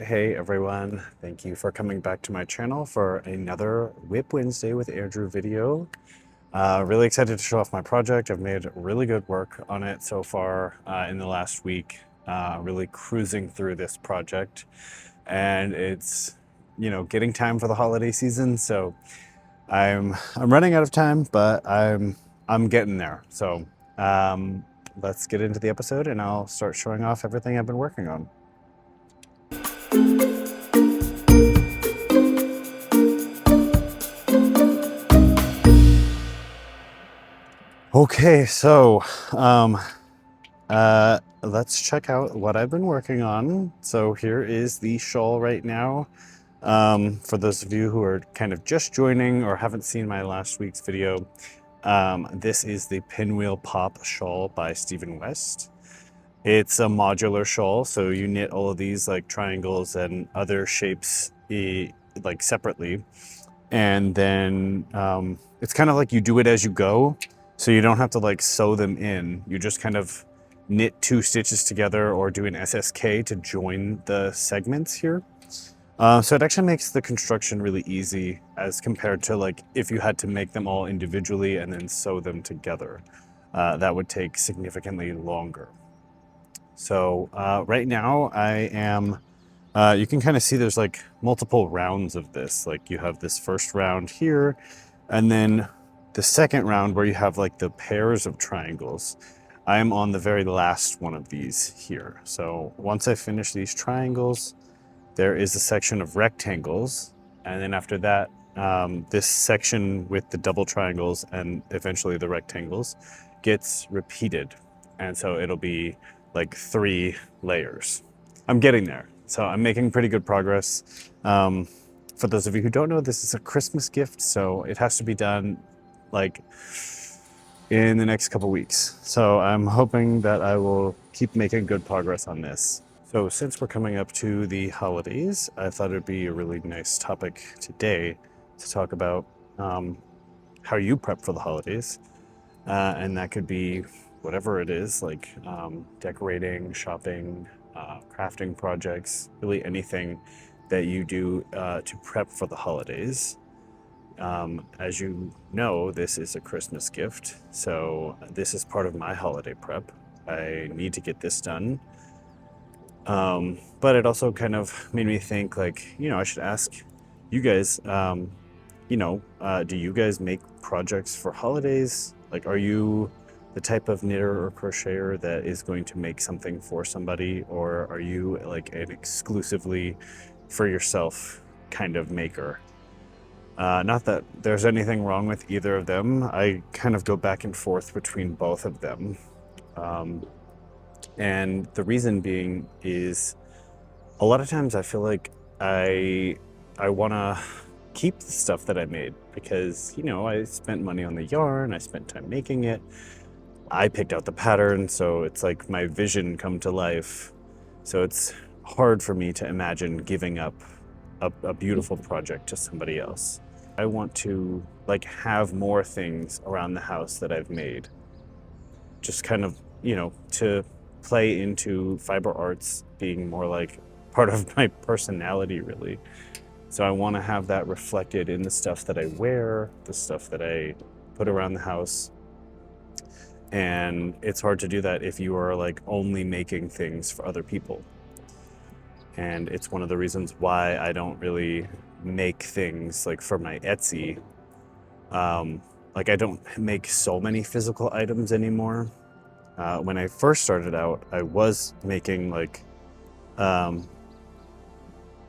Hey everyone, thank you for coming back to my channel for another WIP Wednesday with Andrew video. Really excited to show off my project. I've made really good work on it so far in the last week, really cruising through this project. And it's, getting time for the holiday season, so I'm running out of time, but I'm getting there. So let's get into the episode and I'll start showing off everything I've been working on. Okay, so let's check out what I've been working on. So here is the shawl right now. For those of you who are kind of just joining or haven't seen my last week's video, this is the Pinwheel Pop shawl by Stephen West. It's a modular shawl, so you knit all of these like triangles and other shapes like separately. And then it's kind of like you do it as you go. So you don't have to like sew them in. You just kind of knit 2 stitches together or do an SSK to join the segments here. So it actually makes the construction really easy as compared to like if you had to make them all individually and then sew them together. That would take significantly longer. So right now I am, you can kind of see there's like multiple rounds of this. Like you have this first round here, and then the second round where you have like the pairs of triangles. I'm on the very last one of these here. So once I finish these triangles, there is a section of rectangles. And then after that, this section with the double triangles and eventually the rectangles gets repeated. And so it'll be like 3 layers. I'm getting there. So I'm making pretty good progress. For those of you who don't know, this is a Christmas gift, so it has to be done like in the next couple weeks. So I'm hoping that I will keep making good progress on this. So since we're coming up to the holidays, I thought it'd be a really nice topic today to talk about how you prep for the holidays. And that could be whatever it is, like decorating, shopping, crafting projects, really anything that you do to prep for the holidays. As you know, this is a Christmas gift, so this is part of my holiday prep. I need to get this done. But it also kind of made me think like, I should ask you guys, do you guys make projects for holidays? Like, are you the type of knitter or crocheter that is going to make something for somebody, or are you like an exclusively for yourself kind of maker? Not that there's anything wrong with either of them. I kind of go back and forth between both of them. And the reason being is a lot of times I feel like I want to keep the stuff that I made because, I spent money on the yarn, I spent time making it. I picked out the pattern, so it's like my vision come to life. So it's hard for me to imagine giving up a beautiful project to somebody else. I want to like have more things around the house that I've made. Just kind of, to play into fiber arts being more like part of my personality really. So I want to have that reflected in the stuff that I wear, the stuff that I put around the house. And it's hard to do that if you are like only making things for other people. And it's one of the reasons why I don't really make things like for my Etsy. Like I don't make so many physical items anymore. When I first started out, I was making like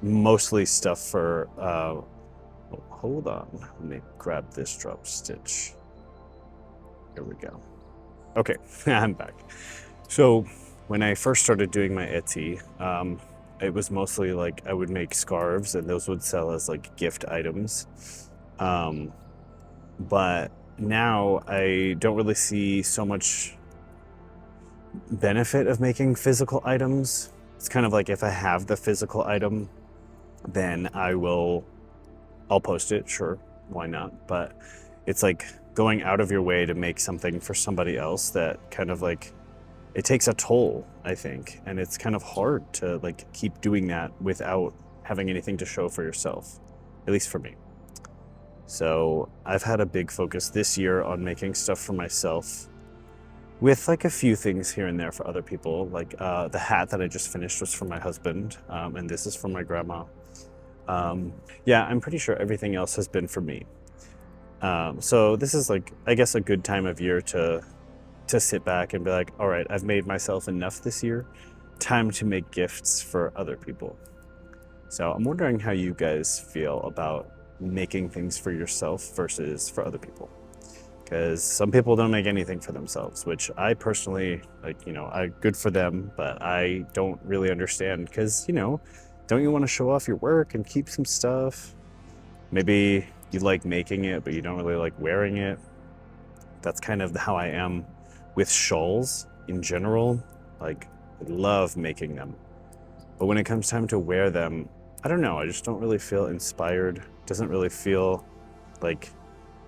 mostly stuff for, hold on, let me grab this drop stitch. Here we go. Okay, I'm back. So when I first started doing my Etsy, it was mostly like I would make scarves and those would sell as like gift items. But now I don't really see so much benefit of making physical items. It's kind of like if I have the physical item, then I'll post it, sure, why not? But it's like going out of your way to make something for somebody else that kind of like it takes a toll, I think, and it's kind of hard to like keep doing that without having anything to show for yourself, at least for me. So I've had a big focus this year on making stuff for myself, with like a few things here and there for other people. Like the hat that I just finished was for my husband, and this is for my grandma. Yeah, I'm pretty sure everything else has been for me. So this is like, I guess, a good time of year to sit back and be like, all right, I've made myself enough this year. Time to make gifts for other people. So I'm wondering how you guys feel about making things for yourself versus for other people. Because some people don't make anything for themselves, which I personally, like, good for them, but I don't really understand. Because, don't you want to show off your work and keep some stuff? Maybe you like making it, but you don't really like wearing it. That's kind of how I am with shawls in general. Like, I love making them. But when it comes time to wear them, I don't know, I just don't really feel inspired. Doesn't really feel like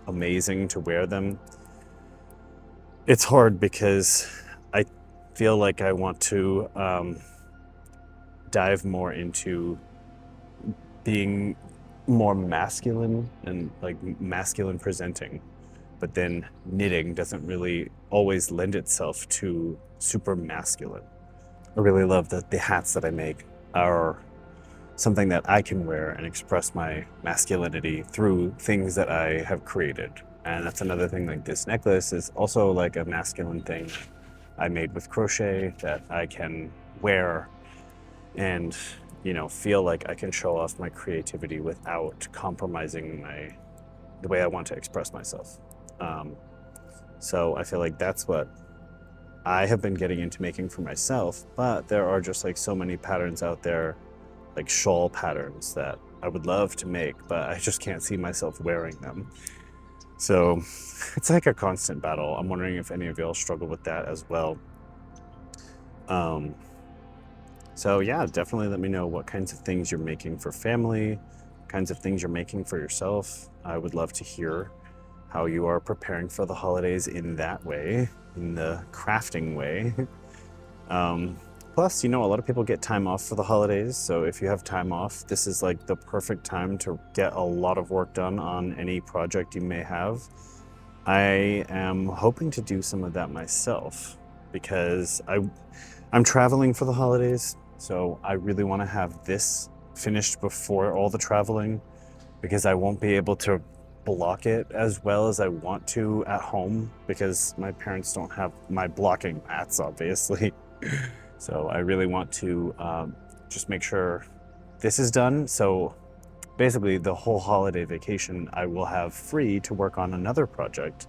amazing to wear them. It's hard because I feel like I want to dive more into being more masculine and like masculine presenting, but then knitting doesn't really always lend itself to super masculine. I really love that the hats that I make are something that I can wear and express my masculinity through things that I have created. And that's another thing, like this necklace is also like a masculine thing I made with crochet that I can wear and, feel like I can show off my creativity without compromising the way I want to express myself. So I feel like that's what I have been getting into making for myself, but there are just like so many patterns out there, like shawl patterns, that I would love to make, but I just can't see myself wearing them. So it's like a constant battle. I'm wondering if any of y'all struggle with that as well. So yeah, definitely let me know what kinds of things you're making for family, kinds of things you're making for yourself. I would love to hear how you are preparing for the holidays in that way, in the crafting way. Plus, a lot of people get time off for the holidays. So if you have time off, this is like the perfect time to get a lot of work done on any project you may have. I am hoping to do some of that myself because I'm traveling for the holidays. So I really want to have this finished before all the traveling, because I won't be able to block it as well as I want to at home because my parents don't have my blocking mats, obviously. So I really want to just make sure this is done. So basically the whole holiday vacation I will have free to work on another project,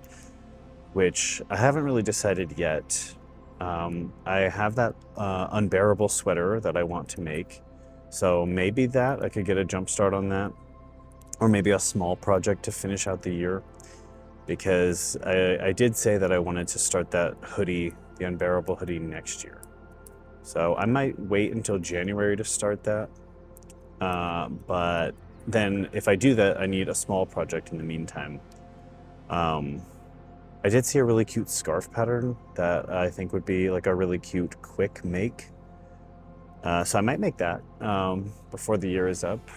which I haven't really decided yet. I have that unbearable sweater that I want to make. So maybe that I could get a jump start on that, or maybe a small project to finish out the year, because I did say that I wanted to start that hoodie, the unbearable hoodie, next year. So I might wait until January to start that. But then if I do that, I need a small project in the meantime. I did see a really cute scarf pattern that I think would be like a really cute, quick make. So I might make that before the year is up.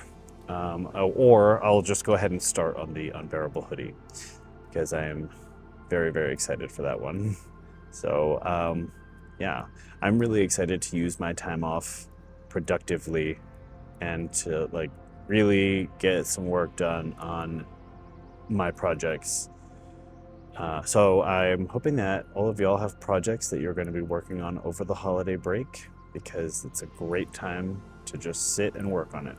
Or I'll just go ahead and start on the unbearable hoodie, because I am very, very excited for that one. So yeah, I'm really excited to use my time off productively and to like really get some work done on my projects. So I'm hoping that all of y'all have projects that you're going to be working on over the holiday break, because it's a great time to just sit and work on it.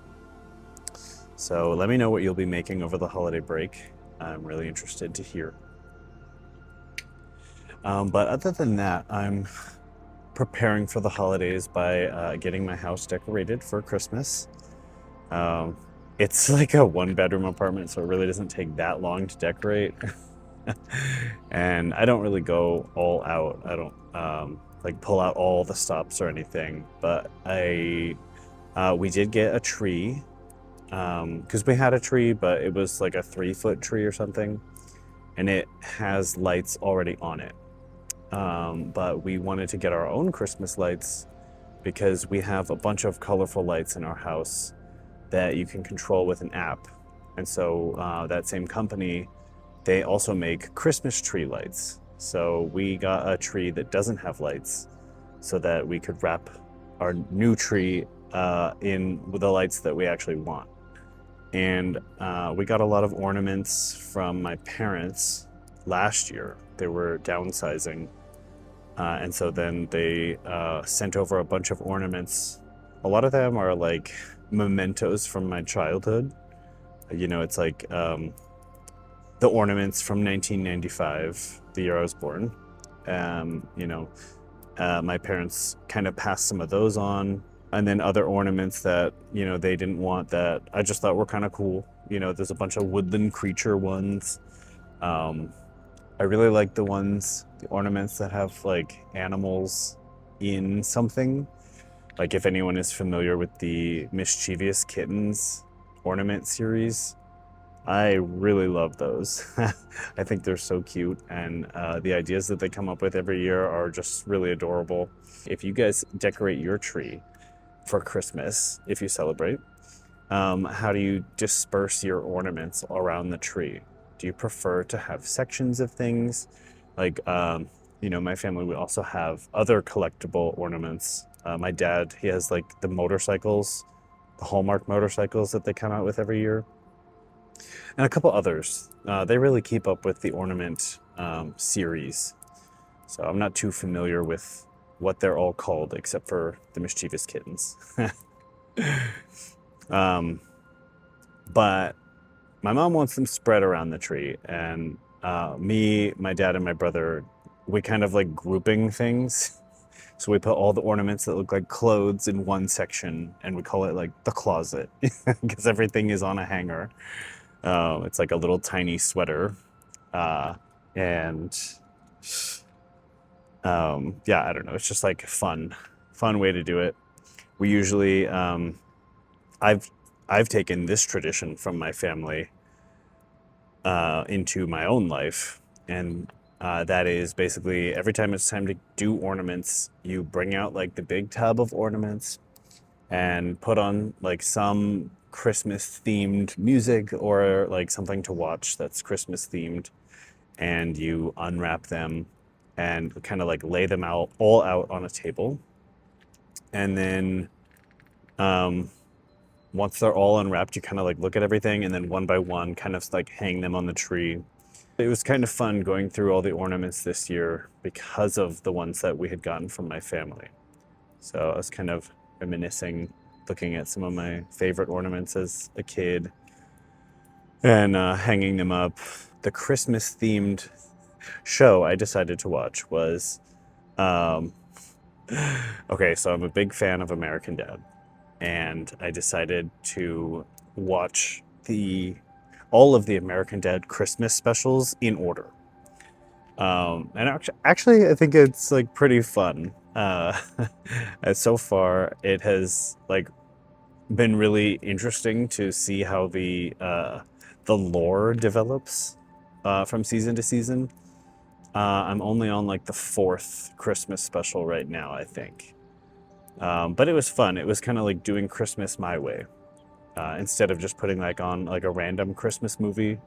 So let me know what you'll be making over the holiday break. I'm really interested to hear. But other than that, I'm preparing for the holidays by getting my house decorated for Christmas. It's like a 1-bedroom apartment, so it really doesn't take that long to decorate. And I don't really go all out. I don't like pull out all the stops or anything, but we did get a tree, because we had a tree, but it was like a 3-foot tree or something, and it has lights already on it. but we wanted to get our own Christmas lights because we have a bunch of colorful lights in our house that you can control with an app. And so that same company, they also make Christmas tree lights. So we got a tree that doesn't have lights so that we could wrap our new tree in with the lights that we actually want. And we got a lot of ornaments from my parents last year. They were downsizing. And so then they sent over a bunch of ornaments. A lot of them are like mementos from my childhood. You know, it's like the ornaments from 1995, the year I was born. You know, my parents kind of passed some of those on. And then other ornaments that, you know, they didn't want that I just thought were kind of cool. You know, there's a bunch of woodland creature ones. I really like the ornaments that have like animals in something. Like if anyone is familiar with the Mischievous Kittens ornament series, I really love those. I think they're so cute, and the ideas that they come up with every year are just really adorable. If you guys decorate your tree for Christmas, if you celebrate, how do you disperse your ornaments around the tree? Do you prefer to have sections of things? Like, you know, my family, we also have other collectible ornaments. My dad, he has like the motorcycles, the Hallmark motorcycles that they come out with every year, and a couple others. They really keep up with the ornament series. So I'm not too familiar with what they're all called, except for the Mischievous Kittens. But my mom wants them spread around the tree, and me, my dad, and my brother, we kind of like grouping things. So we put all the ornaments that look like clothes in one section, and we call it like the closet because everything is on a hanger. It's like a little tiny sweater, and yeah, I don't know. It's just like fun way to do it. We usually, I've taken this tradition from my family into my own life, and that is basically every time it's time to do ornaments, you bring out like the big tub of ornaments and put on like some Christmas themed music or like something to watch that's Christmas themed, and you unwrap them and kind of like lay them out all out on a table. And then once they're all unwrapped, you kind of like look at everything and then one by one kind of like hang them on the tree. It was kind of fun going through all the ornaments this year because of the ones that we had gotten from my family. So I was kind of reminiscing, looking at some of my favorite ornaments as a kid and hanging them up. The Christmas themed show I decided to watch was, okay, so I'm a big fan of American Dad, and I decided to watch all of the American Dad Christmas specials in order. And actually, I think it's like pretty fun. And so far, it has like been really interesting to see how the lore develops from season to season. I'm only on like the 4th Christmas special right now, I think. But it was fun. It was kind of like doing Christmas my way. Instead of just putting like on like a random Christmas movie,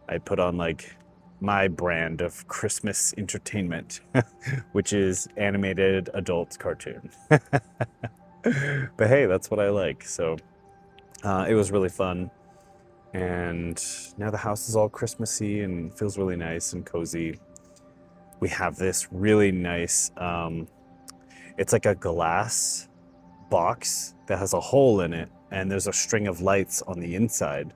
I put on like my brand of Christmas entertainment, which is animated adult cartoon. But hey, that's what I like. So it was really fun. And now the house is all Christmassy and feels really nice and cozy. We have this really nice, it's like a glass box that has a hole in it, and there's a string of lights on the inside,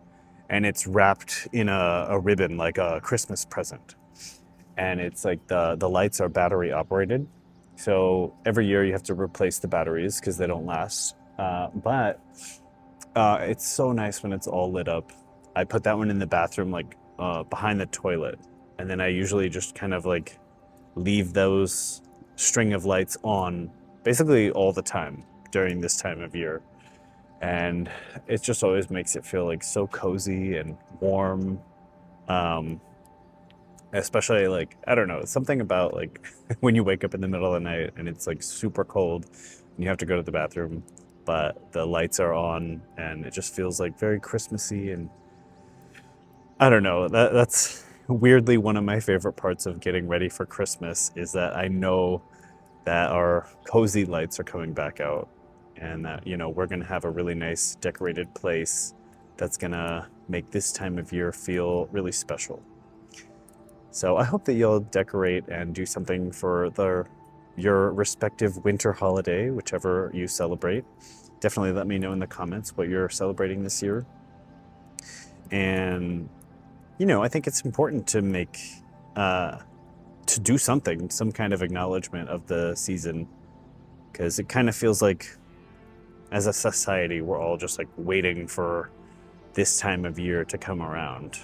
and it's wrapped in a ribbon like a Christmas present. And it's like the lights are battery operated. So every year you have to replace the batteries because they don't last. But it's so nice when it's all lit up. I put that one in the bathroom, like behind the toilet. And then I usually just kind of like leave those string of lights on basically all the time during this time of year. And it just always makes it feel like so cozy and warm. Especially like, I don't know, something about like when you wake up in the middle of the night and it's like super cold and you have to go to the bathroom, but the lights are on and it just feels like very Christmassy. And I don't know, that's weirdly one of my favorite parts of getting ready for Christmas, is that I know that our cozy lights are coming back out, and that, you know, we're going to have a really nice decorated place that's going to make this time of year feel really special. So I hope that you'll decorate and do something for your respective winter holiday, whichever you celebrate. Definitely let me know in the comments what you're celebrating this year. And, you know, I think it's important to make, to do something, some kind of acknowledgement of the season, because it kind of feels like as a society, we're all just like waiting for this time of year to come around.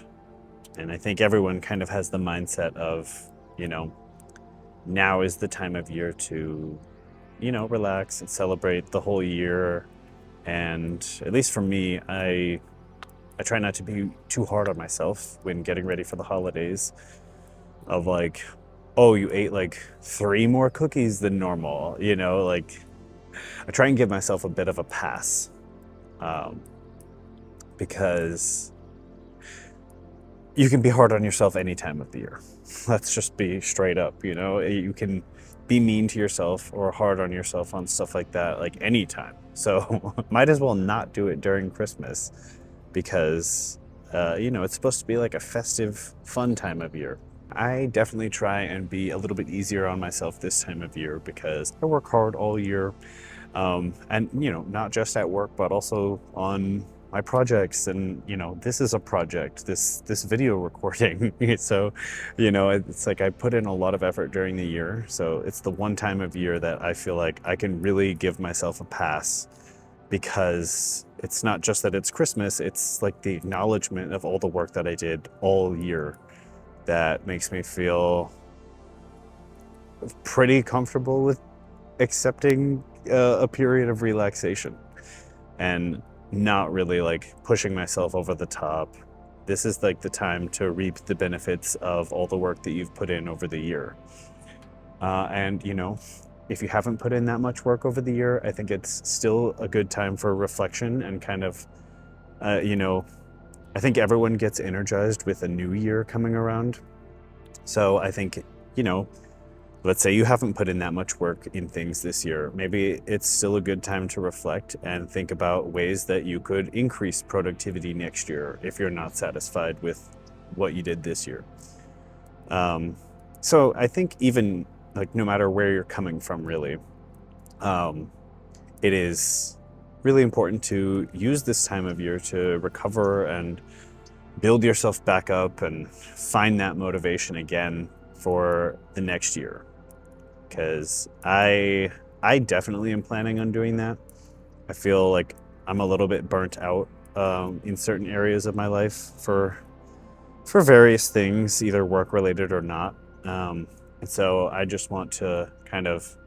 And I think everyone kind of has the mindset of, you know, now is the time of year to, you know, relax and celebrate the whole year. And at least for me, I try not to be too hard on myself when getting ready for the holidays, of like, oh, you ate like 3 more cookies than normal, you know, like I try and give myself a bit of a pass, because you can be hard on yourself any time of the year. Let's just be straight up, you know, you can be mean to yourself or hard on yourself on stuff like that, like anytime. So might as well not do it during Christmas, because, you know, it's supposed to be like a festive, fun time of year. I definitely try and be a little bit easier on myself this time of year, because I work hard all year. And, you know, not just at work, but also on my projects. And, you know, this is a project, this video recording. So, you know, it's like I put in a lot of effort during the year. So it's the one time of year that I feel like I can really give myself a pass, because it's not just that it's Christmas, it's like the acknowledgement of all the work that I did all year that makes me feel pretty comfortable with accepting a period of relaxation and not really like pushing myself over the top. This is like the time to reap the benefits of all the work that you've put in over the year. And, you know, if you haven't put in that much work over the year, I think it's still a good time for reflection and kind of, you know, I think everyone gets energized with a new year coming around. So I think, you know, let's say you haven't put in that much work in things this year. Maybe it's still a good time to reflect and think about ways that you could increase productivity next year if you're not satisfied with what you did this year. So I think even like no matter where you're coming from, really, it is really important to use this time of year to recover and build yourself back up and find that motivation again for the next year. Because I definitely am planning on doing that. I feel like I'm a little bit burnt out in certain areas of my life for various things, either work related or not. And so I just want to kind of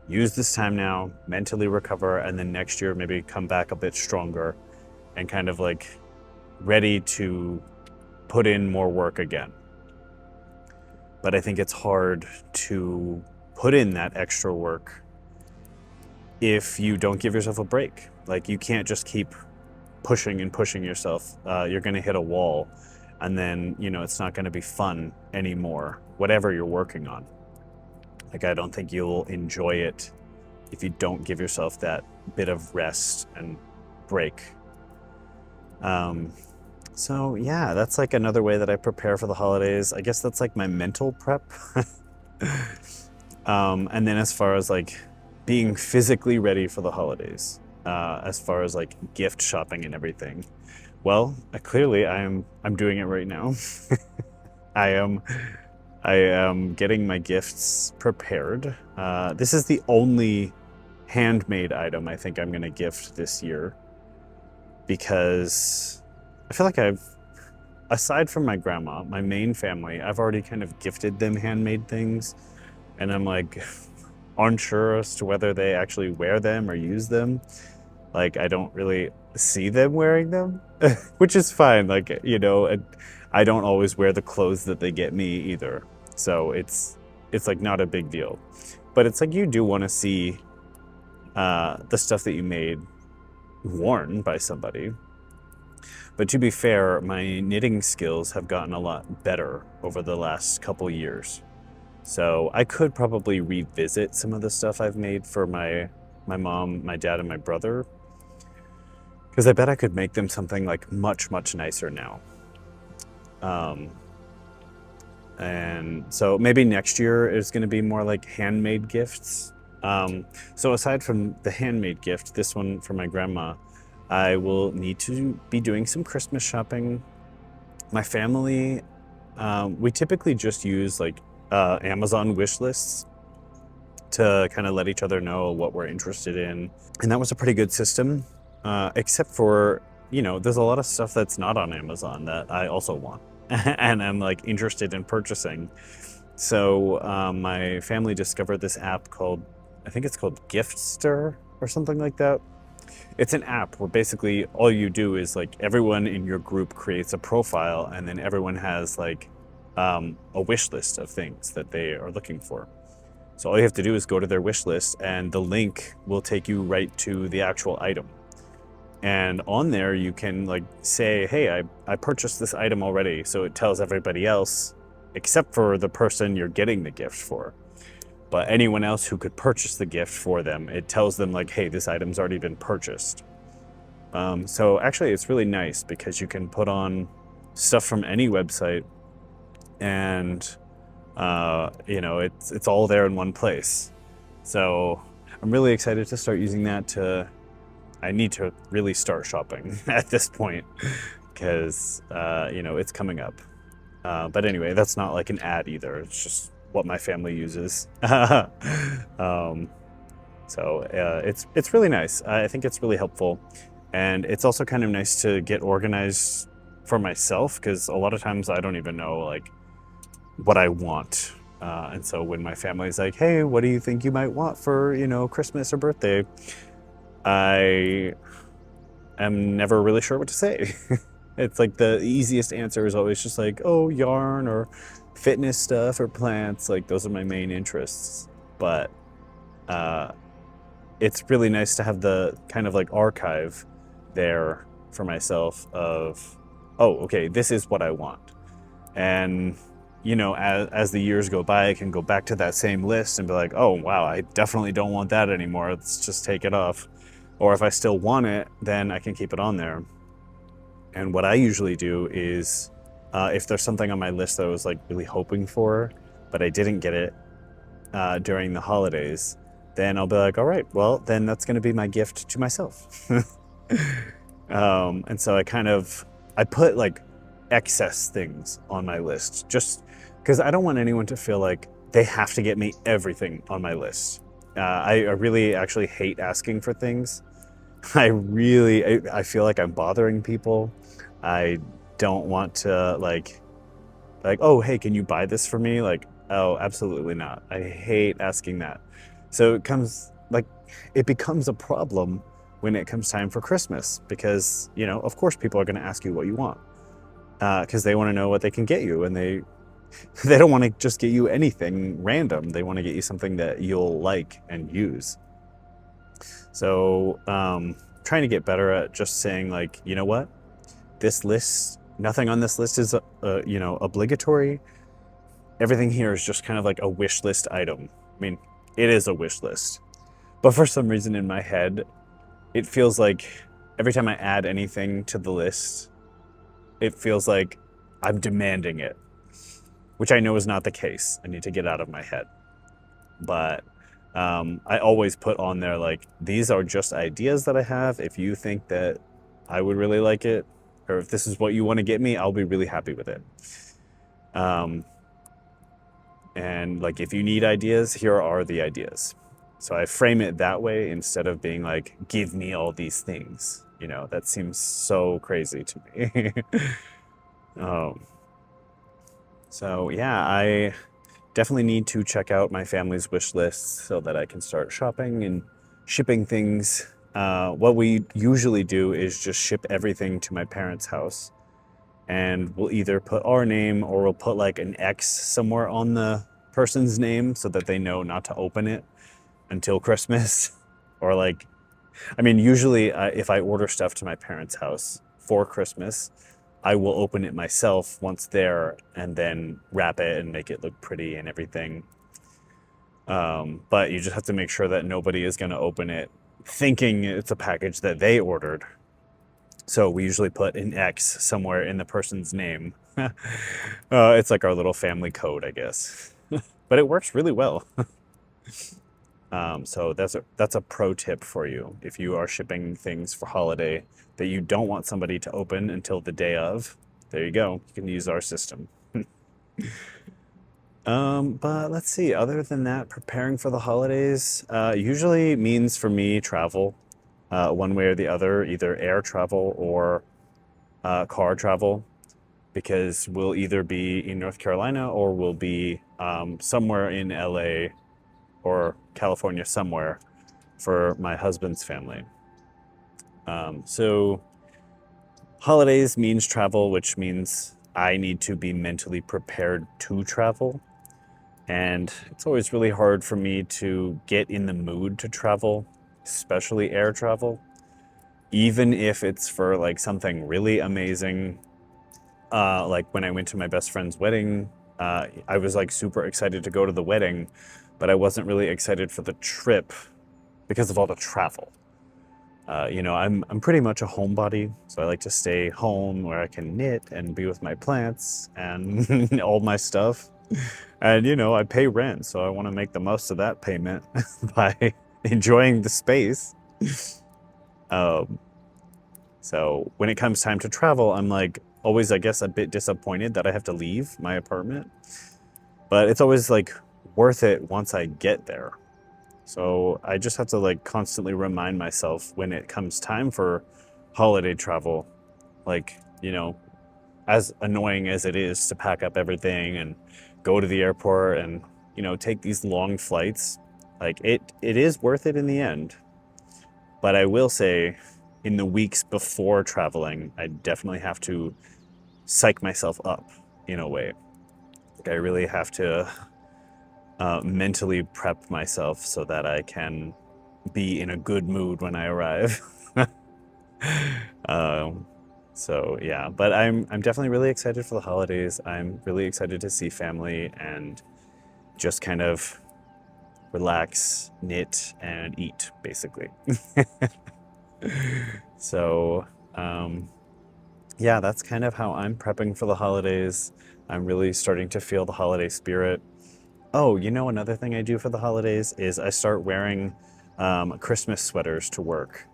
use this time now, mentally recover, and then next year maybe come back a bit stronger and kind of like ready to put in more work again. But I think it's hard to put in that extra work if you don't give yourself a break. Like, you can't just keep pushing and pushing yourself. You're going to hit a wall, and then, you know, it's not going to be fun anymore, whatever you're working on. Like, I don't think you'll enjoy it if you don't give yourself that bit of rest and break. So yeah, that's like another way that I prepare for the holidays. I guess that's like my mental prep. And then as far as like being physically ready for the holidays, as far as like gift shopping and everything, well, clearly I'm doing it right now. I am getting my gifts prepared. This is the only handmade item I think I'm gonna gift this year, because I feel like aside from my grandma, my main family, I've already kind of gifted them handmade things, and I'm like unsure as to whether they actually wear them or use them. Like, I don't really see them wearing them, which is fine. Like, you know, and I don't always wear the clothes that they get me either. So it's like not a big deal. But it's like you do want to see the stuff that you made worn by somebody. But to be fair, my knitting skills have gotten a lot better over the last couple years. So I could probably revisit some of the stuff I've made for my mom, my dad, and my brother, because I bet I could make them something like much, much nicer now. And so maybe next year is going to be more like handmade gifts. So aside from the handmade gift, this one for my grandma, I will need to be doing some Christmas shopping. My family, we typically just use like Amazon wish lists to kind of let each other know what we're interested in. And that was a pretty good system, except for, you know, there's a lot of stuff that's not on Amazon that I also want and I'm like interested in purchasing. So my family discovered this app called, I think it's called Giftster or something like that. It's an app where basically all you do is like everyone in your group creates a profile and then everyone has like a wish list of things that they are looking for. So all you have to do is go to their wish list and the link will take you right to the actual item. And on there you can like say, hey, I purchased this item already. So it tells everybody else, except for the person you're getting the gift for. But anyone else who could purchase the gift for them, it tells them like, hey, this item's already been purchased. So actually it's really nice because you can put on stuff from any website and you know, it's all there in one place. So I'm really excited to start using that I need to really start shopping at this point because, you know, it's coming up. But anyway, that's not like an ad either. It's just what my family uses. So it's really nice. I think it's really helpful. And it's also kind of nice to get organized for myself because a lot of times I don't even know like what I want. And so when my family's like, hey, what do you think you might want for, you know, Christmas or birthday? I am never really sure what to say. It's like the easiest answer is always just like, oh, yarn or fitness stuff or plants. Like those are my main interests. But it's really nice to have the kind of like archive there for myself of, oh, okay, this is what I want. And you know, as the years go by, I can go back to that same list and be like, oh, wow, I definitely don't want that anymore. Let's just take it off. Or if I still want it, then I can keep it on there. And what I usually do is if there's something on my list that I was like really hoping for, but I didn't get it during the holidays, then I'll be like, all right, well, then that's going to be my gift to myself. And so I put like excess things on my list just because I don't want anyone to feel like they have to get me everything on my list. I really actually hate asking for things. I feel like I'm bothering people. I don't want to like, oh, hey, can you buy this for me? Like, oh, absolutely not. I hate asking that. So it becomes a problem when it comes time for Christmas because, you know, of course people are going to ask you what you want because they want to know what they can get you, and they don't want to just get you anything random. They want to get you something that you'll like and use. So trying to get better at just saying like, you know what, this list, nothing on this list is you know, obligatory. Everything here is just kind of like a wish list item. I mean, it is a wish list, but for some reason in my head it feels like every time I add anything to the list, it feels like I'm demanding it, which I know is not the case. I need to get out of my head. But I always put on there like, these are just ideas that I have. If you think that I would really like it, or if this is what you want to get me, I'll be really happy with it. And like, if you need ideas, here are the ideas. So I frame it that way instead of being like, give me all these things. You know, that seems so crazy to me. So yeah, I definitely need to check out my family's wish list so that I can start shopping and shipping things what we usually do is just ship everything to my parents' house. And we'll either put our name or we'll put like an X somewhere on the person's name so that they know not to open it until Christmas. Or like, I mean, usually if I order stuff to my parents' house for Christmas, I will open it myself once there and then wrap it and make it look pretty and everything. But you just have to make sure that nobody is going to open it thinking it's a package that they ordered. So we usually put an X somewhere in the person's name. It's like our little family code, I guess. But it works really well. So that's a pro tip for you. If you are shipping things for holiday that you don't want somebody to open until the day of, there you go. You can use our system. But let's see. Other than that, preparing for the holidays usually means for me travel. One way or the other, either air travel or car travel, because we'll either be in North Carolina or we'll be somewhere in LA or California somewhere for my husband's family. So holidays means travel, which means I need to be mentally prepared to travel. And it's always really hard for me to get in the mood to travel, especially air travel, even if it's for like something really amazing. Like when I went to my best friend's wedding, I was like super excited to go to the wedding, but I wasn't really excited for the trip because of all the travel. I'm pretty much a homebody, so I like to stay home where I can knit and be with my plants and all my stuff. And I pay rent, so I want to make the most of that payment by enjoying the space. So when it comes time to travel, I'm like always, I guess, a bit disappointed that I have to leave my apartment. But it's always like worth it once I get there. So I just have to like constantly remind myself when it comes time for holiday travel, like, as annoying as it is to pack up everything and go to the airport and, take these long flights, like it is worth it in the end. But I will say in the weeks before traveling, I definitely have to psych myself up in a way. Like I really have to mentally prep myself so that I can be in a good mood when I arrive. So yeah, but I'm definitely really excited for the holidays. I'm really excited to see family and just kind of relax, knit, and eat, basically. So yeah, that's kind of how I'm prepping for the holidays. I'm really starting to feel the holiday spirit. Oh, another thing I do for the holidays is I start wearing Christmas sweaters to work.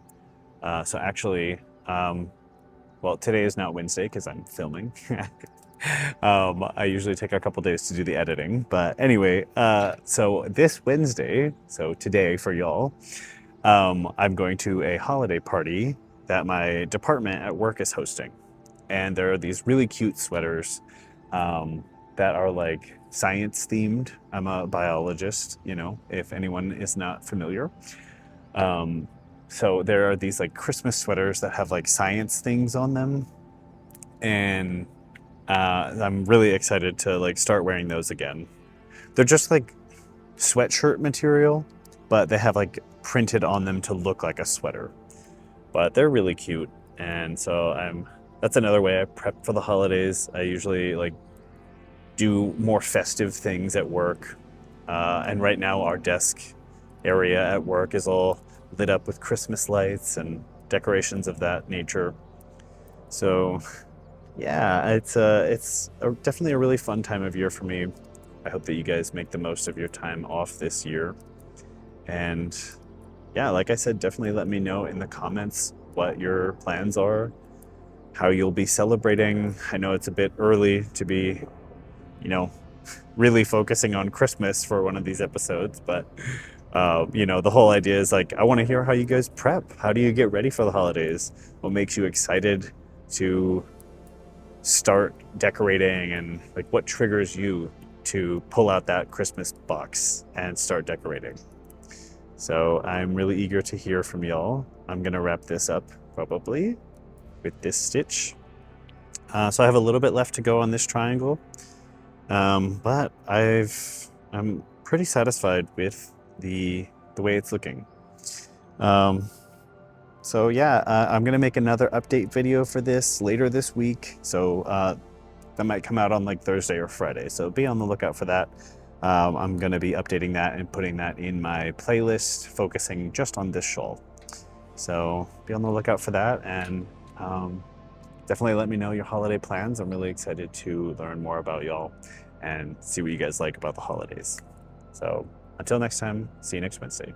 So actually, well, today is not Wednesday because I'm filming. I usually take a couple days to do the editing. But anyway, so this Wednesday, so today for y'all, I'm going to a holiday party that my department at work is hosting. And there are these really cute sweaters that are like science themed. I'm a biologist, if anyone is not familiar. So there are these like Christmas sweaters that have like science things on them. And I'm really excited to like start wearing those again. They're just like sweatshirt material, but they have like printed on them to look like a sweater. But they're really cute. And so that's another way I prep for the holidays. I usually like do more festive things at work. And right now our desk area at work is all lit up with Christmas lights and decorations of that nature. So yeah, it's definitely a really fun time of year for me. I hope that you guys make the most of your time off this year. And yeah, like I said, definitely let me know in the comments what your plans are, how you'll be celebrating. I know it's a bit early to be, really focusing on Christmas for one of these episodes, but the whole idea is like, I want to hear how you guys prep. How do you get ready for the holidays? What makes you excited to start decorating, and like what triggers you to pull out that Christmas box and start decorating? So I'm really eager to hear from y'all. I'm gonna wrap this up probably with this stitch. So I have a little bit left to go on this triangle, but I'm pretty satisfied with the way it's looking. So yeah, I'm gonna make another update video for this later this week. So that might come out on like Thursday or Friday. So be on the lookout for that. I'm gonna be updating that and putting that in my playlist, focusing just on this shawl. So be on the lookout for that, and definitely let me know your holiday plans. I'm really excited to learn more about y'all and see what you guys like about the holidays. So until next time, see you next Wednesday.